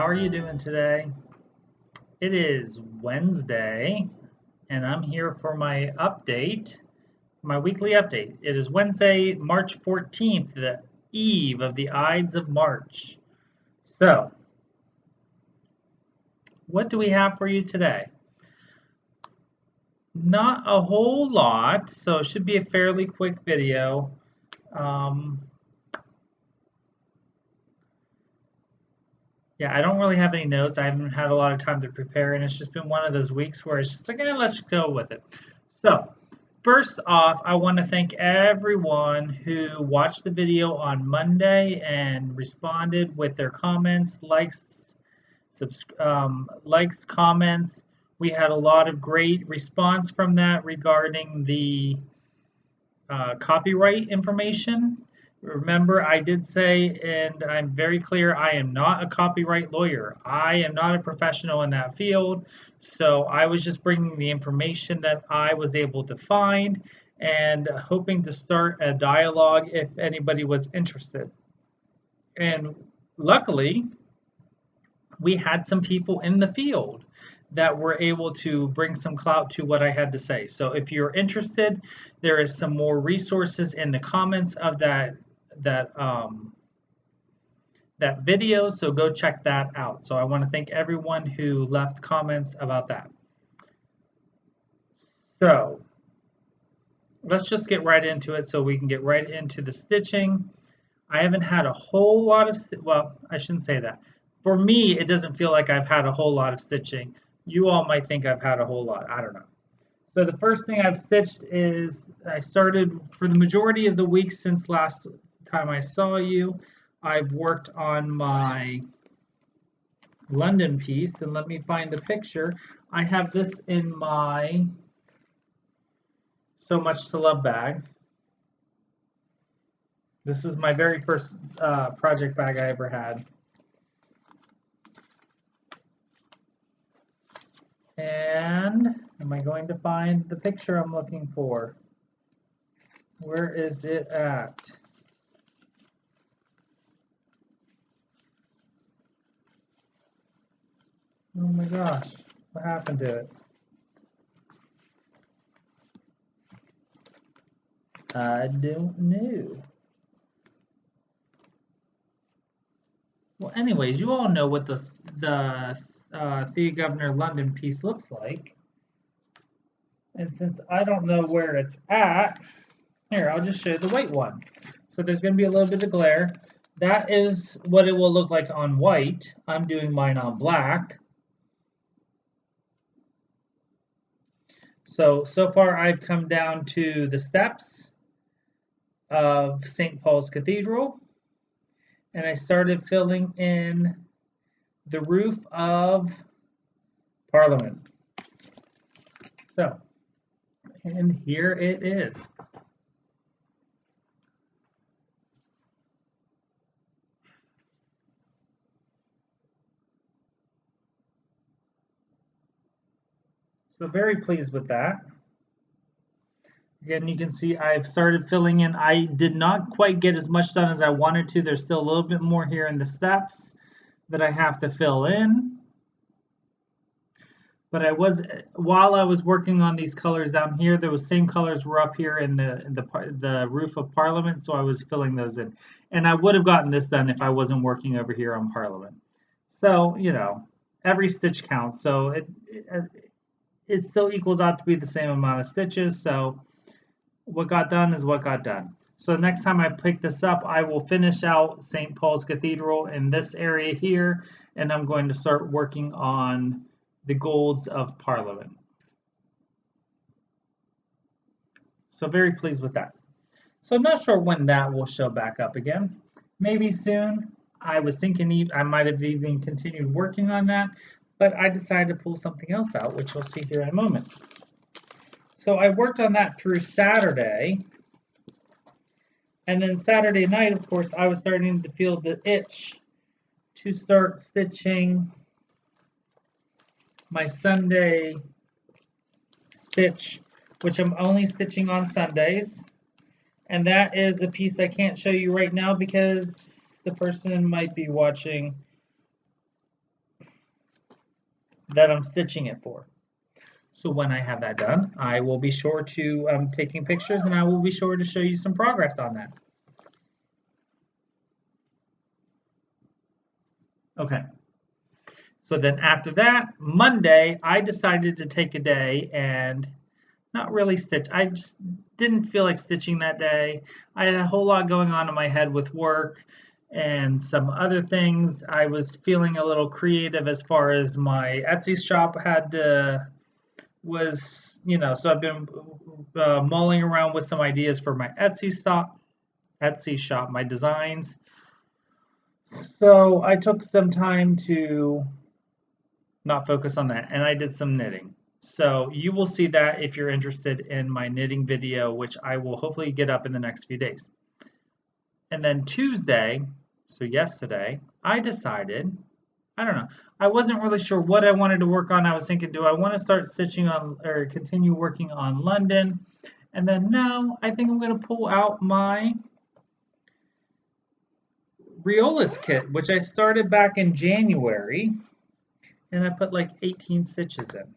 How are you doing today? It is Wednesday, and I'm here for my update, my weekly update. It is Wednesday, March 14th, the eve of the Ides of March. So, what do we have for you today? Not a whole lot, so it should be a fairly quick video. Yeah, I don't really have any notes. I haven't had a lot of time to prepare, and it's just been one of those weeks where it's just like, let's go with it. So, first off, I want to thank everyone who watched the video on Monday and responded with their comments, likes, comments. We had a lot of great response from that regarding the copyright information. Remember, I did say, and I'm very clear, I am not a copyright lawyer. I am not a professional in that field. So I was just bringing the information that I was able to find and hoping to start a dialogue if anybody was interested. And luckily, we had some people in the field that were able to bring some clout to what I had to say. So if you're interested, there is some more resources in the comments of that video, so go check that out. So I want to thank everyone who left comments about that. So let's just get right into it so we can get right into the stitching. I haven't had a whole lot of, well, I shouldn't say that. For me, it doesn't feel like I've had a whole lot of stitching. You all might think I've had a whole lot. I don't know. So the first thing I've stitched is I started for the majority of the week since last time I saw you. I've worked on my London piece, and let me find the picture. I have this in my So Much to Love bag. This is my very first project bag I ever had. And am I going to find the picture I'm looking for? Where is it at? Oh my gosh, what happened to it? I don't know. Well, anyways, you all know what the Thea Governor London piece looks like. And since I don't know where it's at, here, I'll just show you the white one. So there's going to be a little bit of glare. That is what it will look like on white. I'm doing mine on black. So far I've come down to the steps of St. Paul's Cathedral, and I started filling in the roof of Parliament. So, and here it is. So very pleased with that. Again, you can see I've started filling in. I did not quite get as much done as I wanted to. There's still a little bit more here in the steps that I have to fill in. But while I was working on these colors down here, the same colors were up here in the roof of Parliament, so I was filling those in. And I would have gotten this done if I wasn't working over here on Parliament. So, you know, every stitch counts. So it still equals out to be the same amount of stitches. So what got done is what got done. So next time I pick this up, I will finish out St. Paul's Cathedral in this area here, and I'm going to start working on the golds of Parliament. So very pleased with that. So not sure when that will show back up again. Maybe soon. I was thinking I might have even continued working on that, but I decided to pull something else out, which we'll see here in a moment. So I worked on that through Saturday. And then Saturday night, of course, I was starting to feel the itch to start stitching my Sunday stitch, which I'm only stitching on Sundays. And that is a piece I can't show you right now because the person might be watching that I'm stitching it for. So when I have that done, I will be sure to taking pictures, and I will be sure to show you some progress on that. Okay. So then after that, Monday, I decided to take a day and not really stitch. I just didn't feel like stitching that day. I had a whole lot going on in my head with work and some other things. I was feeling a little creative as far as my Etsy shop was, so I've been mulling around with some ideas for my Etsy shop, my designs. So I took some time to not focus on that, and I did some knitting. So you will see that if you're interested in my knitting video, which I will hopefully get up in the next few days. And then Tuesday, so yesterday, I decided, I don't know, I wasn't really sure what I wanted to work on. I was thinking, do I want to start stitching on or continue working on London? And then no, I think I'm going to pull out my Riolas kit, which I started back in January, and I put like 18 stitches in.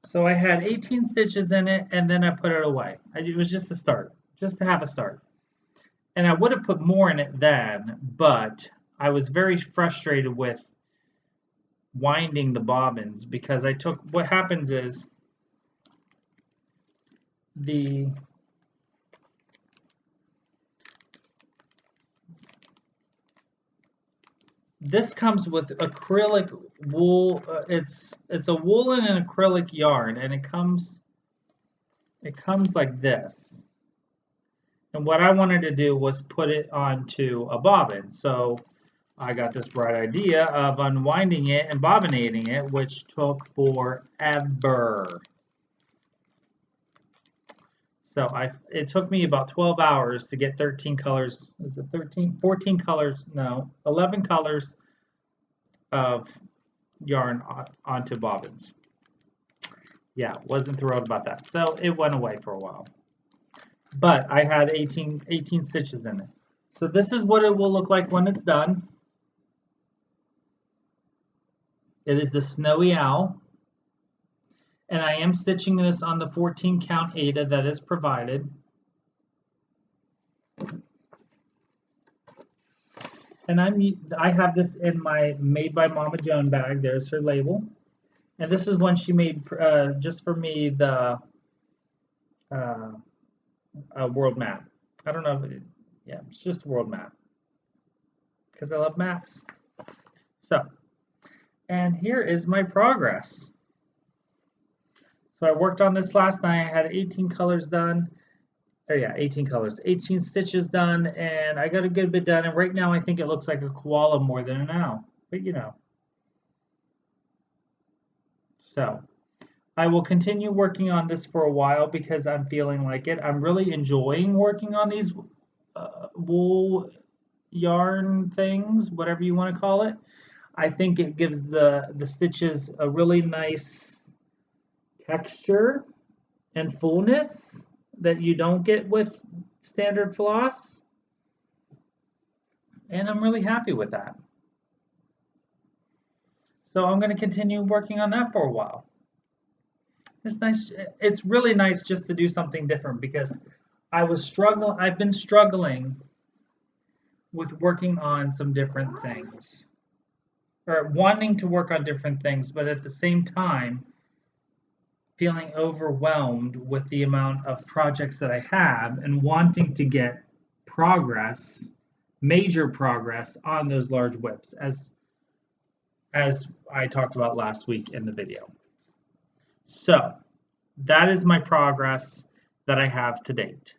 So I had 18 stitches in it, and then I put it away. It was just a start, just to have a start. And I would have put more in it then, but I was very frustrated with winding the bobbins because what happens is this comes with acrylic wool. It's a woolen and acrylic yarn, and it comes like this. And what I wanted to do was put it onto a bobbin. So I got this bright idea of unwinding it and bobbinating it, which took forever. So it took me about 12 hours to get 13 colors. Is it 13? 14 colors? No, 11 colors of yarn onto bobbins. Yeah, wasn't thrilled about that. So it went away for a while. But I had 18 stitches in it. So this is what it will look like when it's done. It is the Snowy Owl. And I am stitching this on the 14 count Aida that is provided. And I have this in my Made by Mama Joan bag. There's her label. And this is one she made just for me, the world map. I don't know if yeah, it's just a world map because I love maps. So, and here is my progress. So I worked on this last night. I had 18 colors done. Oh yeah, 18 colors, 18 stitches done, and I got a good bit done. And right now I think it looks like a koala more than an owl, but So I will continue working on this for a while because I'm feeling like it. I'm really enjoying working on these wool yarn things, whatever you want to call it. I think it gives the stitches a really nice texture and fullness that you don't get with standard floss. And I'm really happy with that. So I'm going to continue working on that for a while. It's nice. It's really nice just to do something different because I've been struggling with working on some different things, or wanting to work on different things, but at the same time feeling overwhelmed with the amount of projects that I have and wanting to get progress, major progress on those large whips, as I talked about last week in the video. So that is my progress that I have to date.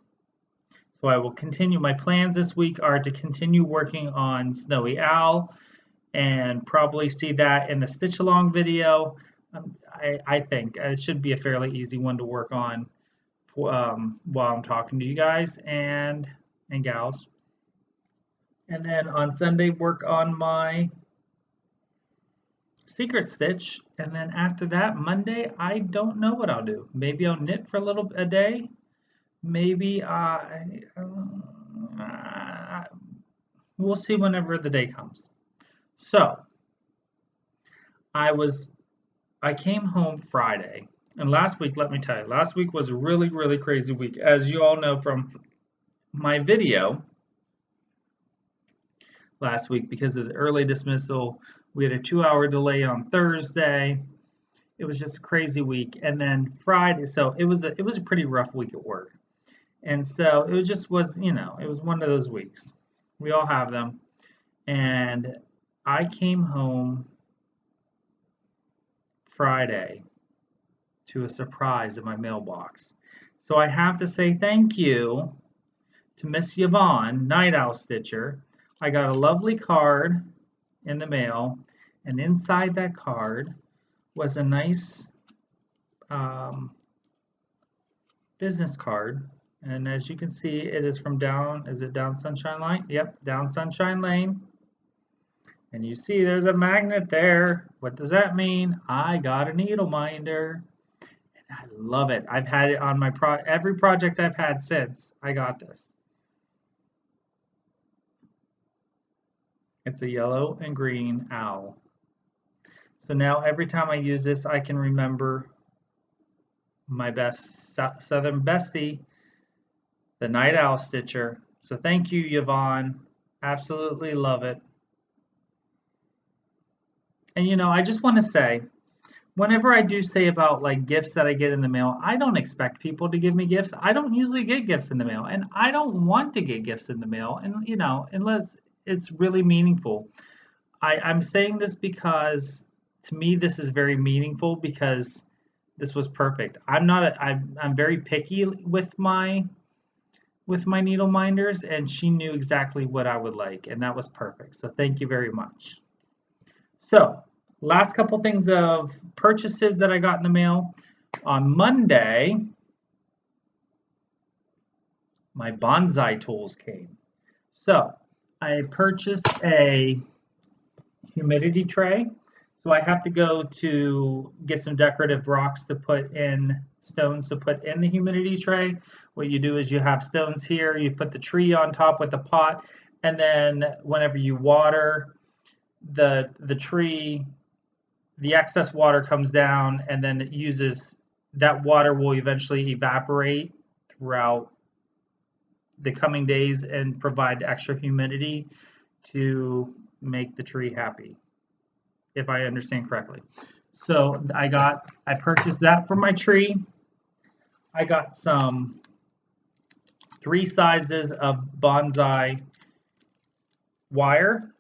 So I will continue. My plans this week are to continue working on Snowy Owl and probably see that in the stitch along video. I think it should be a fairly easy one to work on while I'm talking to you guys and gals. And then on Sunday, work on my secret stitch. And then after that, Monday, I don't know what I'll do. Maybe I'll knit for a day. Maybe we'll see whenever the day comes. So I was I came home Friday, and last week, let me tell you, last week was a really, really crazy week. As you all know from my video last week, because of the early dismissal, we had a 2-hour delay on Thursday. It was just a crazy week. And then Friday, so it was a pretty rough week at work. And so it was, it was one of those weeks. We all have them. And I came home Friday to a surprise in my mailbox. So I have to say thank you to Miss Yvonne, Night Owl Stitcher. I got a lovely card in the mail, and inside that card was a nice business card. And as you can see, it is from is it down Sunshine Lane? Yep, down Sunshine Lane. And you see there's a magnet there. What does that mean? I got a needle minder. And I love it. I've had it on my every project I've had since I got this. It's a yellow and green owl. So now every time I use this, I can remember my best Southern bestie, the Night Owl Stitcher. So thank you, Yvonne. Absolutely love it. And I just want to say, whenever I do say about like gifts that I get in the mail, I don't expect people to give me gifts. I don't usually get gifts in the mail, and I don't want to get gifts in the mail, and unless it's really meaningful. I'm saying this because to me this is very meaningful, because this was perfect. I'm very picky with my needle minders, and she knew exactly what I would like, and that was perfect. So thank you very much. So last couple things of purchases that I got in the mail. On Monday, my bonsai tools came. So I purchased a humidity tray. So I have to go to get some decorative rocks to put in, stones to put in the humidity tray. What you do is you have stones here, you put the tree on top with the pot, and then whenever you water the tree, the excess water comes down, and then that water will eventually evaporate throughout the coming days and provide extra humidity to make the tree happy, if I understand correctly. So I purchased that for my tree. I got 3 sizes of bonsai wire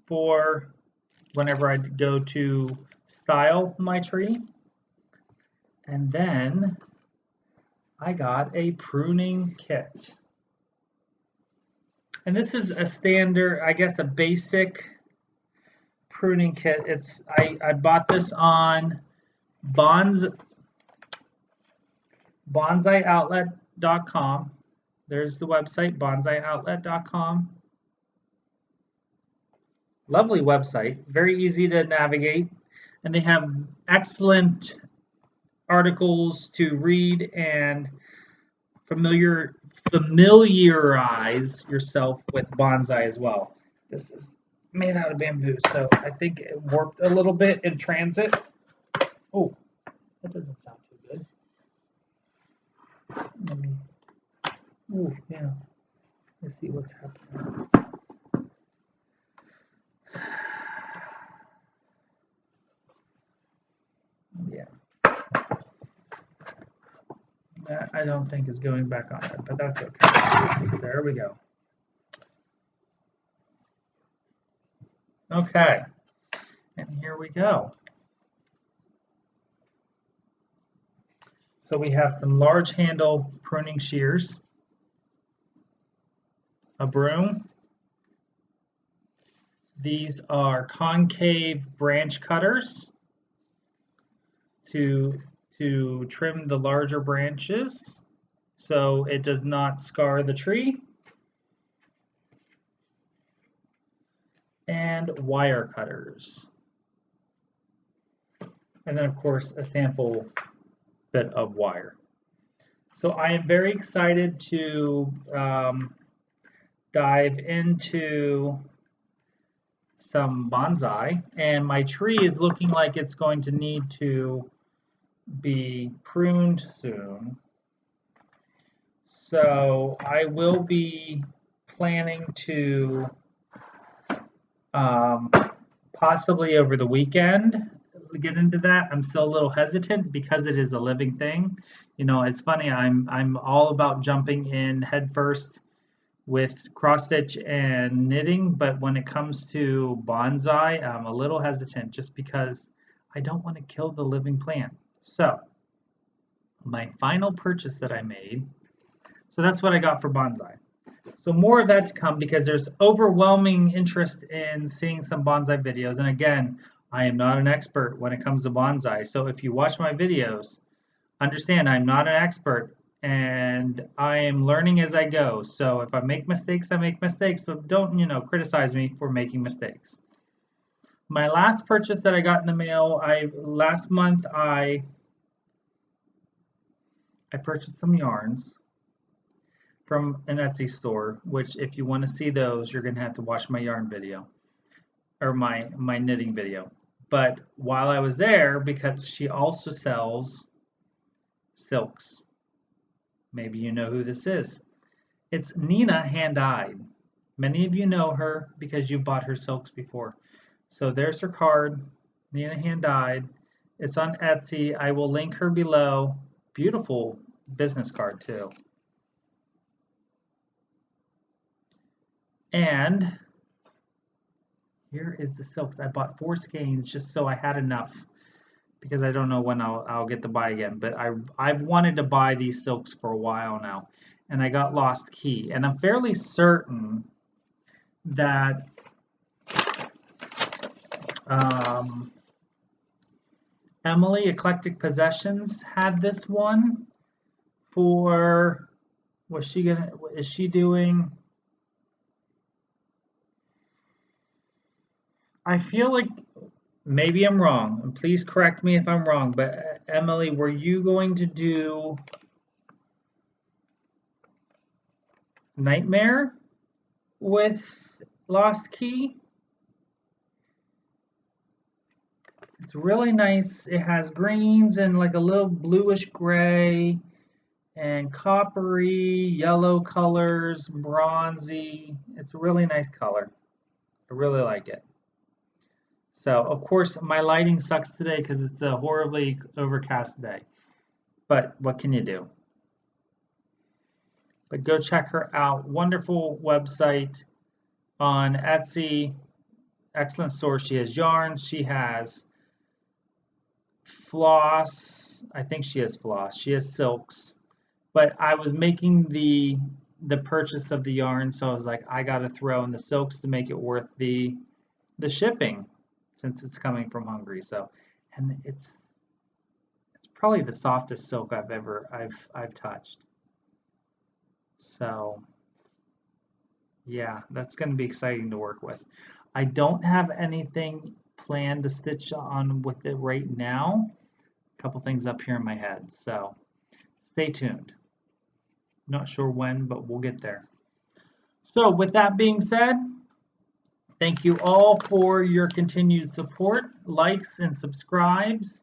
for whenever I go to style my tree. And then I got a pruning kit. And this is a standard, I guess a basic pruning kit. I bought this on bonsaiOutlet.com. There's the website, bonsaiOutlet.com. Lovely website, very easy to navigate, and they have excellent articles to read and familiarize yourself with bonsai as well. This is made out of bamboo, so I think it worked a little bit in transit. Oh, that doesn't sound too good. Yeah. Let's see what's happening. Yeah. That I don't think is going back on it, but that's okay. There we go. Okay. And here we go. So we have some large handle pruning shears, a broom. These are concave branch cutters to trim the larger branches so it does not scar the tree. And wire cutters. And then of course a sample bit of wire. So I am very excited to dive into some bonsai, and my tree is looking like it's going to need to be pruned soon. So I will be planning to possibly over the weekend get into that. I'm still a little hesitant because it is a living thing. You know, it's funny. I'm all about jumping in head first with cross stitch and knitting, but when it comes to bonsai, I'm a little hesitant just because I don't want to kill the living plant. So my final purchase that I made, so that's what I got for bonsai. So more of that to come because there's overwhelming interest in seeing some bonsai videos. And again, I am not an expert when it comes to bonsai. So if you watch my videos, understand I'm not an expert and I am learning as I go. So if I make mistakes, I make mistakes, but don't, criticize me for making mistakes. My last purchase that I got in the mail, last month I purchased some yarns from an Etsy store, which if you want to see those, you're going to have to watch my yarn video or my knitting video. But while I was there, because she also sells silks, maybe you know who this is. It's Nina Hand-Dyed. Many of you know her because you bought her silks before. So there's her card, Nina Hand-Dyed. It's on Etsy. I will link her below. Beautiful business card too. And here is the silks. I bought 4 skeins just so I had enough because I don't know when I'll get to buy again. But I've wanted to buy these silks for a while now. And I got Lost Key. And I'm fairly certain that Emily Eclectic Possessions had this one for, is she doing? I feel like maybe I'm wrong, and please correct me if I'm wrong, but Emily, were you going to do Nightmare with Lost Key? It's really nice. It has greens and like a little bluish gray and coppery, yellow colors, bronzy. It's a really nice color. I really like it. So, of course, my lighting sucks today because it's a horribly overcast day. But what can you do? But go check her out. Wonderful website on Etsy. Excellent store. She has yarns. She has floss. I think she has floss. She has silks. But I was making the purchase of the yarn, so I was like, I got to throw in the silks to make it worth the shipping, since it's coming from Hungary. So, and it's probably the softest silk I've touched. So, yeah, that's going to be exciting to work with. I don't have anything planned to stitch on with it right now. A couple things up here in my head. So, stay tuned. Not sure when, but we'll get there. So, with that being said, thank you all for your continued support, likes and subscribes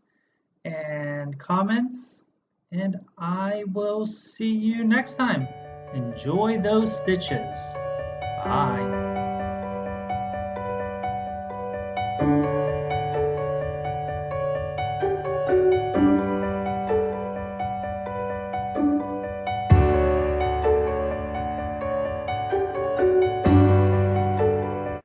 and comments, and I will see you next time. Enjoy those stitches. Bye.